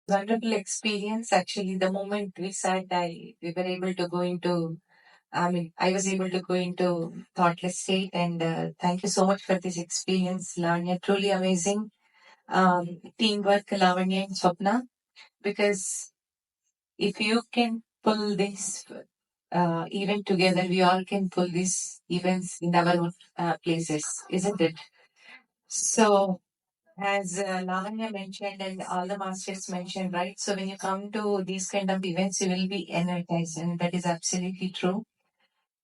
Wonderful experience. Actually, the moment we sat, we were able to go into. I was able to go into thoughtless state, and thank you so much for this experience, Lavanya. Truly amazing. Teamwork, Lavanya and Swapna. Because if you can pull this event together, we all can pull these events in our own places, isn't it? So, as Lavanya mentioned and all the masters mentioned, right? So, when you come to these kind of events, you will be energized, and that is absolutely true.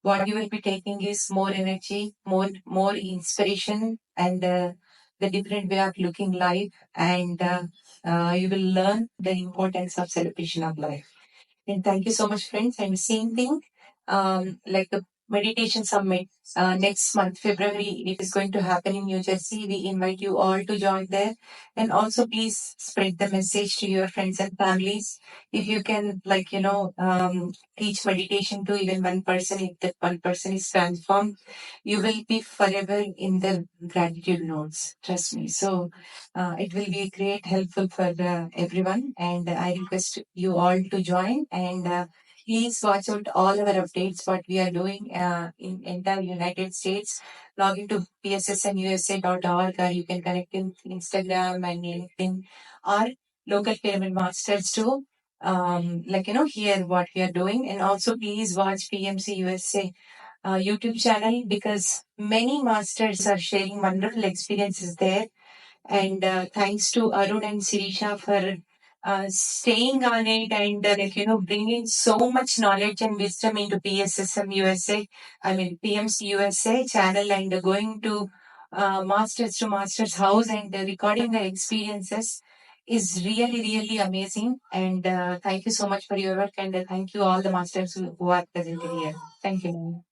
What you will be taking is more energy, more inspiration, and the different way of looking life, and you will learn the importance of celebration of life. And thank you so much, friends. And same thing, like the meditation summit next month, February, it is going to happen in New Jersey. We invite you all to join there. And also, please spread the message to your friends and families. If you can, teach meditation to even one person, if that one person is transformed, you will be forever in the gratitude notes. Trust me. So, it will be great, helpful for everyone. And I request you all to join. And please watch out all our updates, what we are doing in entire United States. Log into PSSMUSA.org, or you can connect in Instagram and LinkedIn, or local pyramid masters to hear what we are doing. And also please watch PMCUSA YouTube channel, because many masters are sharing wonderful experiences there. And thanks to Arun and Sirisha for staying on it, and bringing so much knowledge and wisdom into PSSM USA, PMC USA channel, and going to masters house, and recording the experiences is really, really amazing. And thank you so much for your work, and thank you all the masters who are present here. Thank you.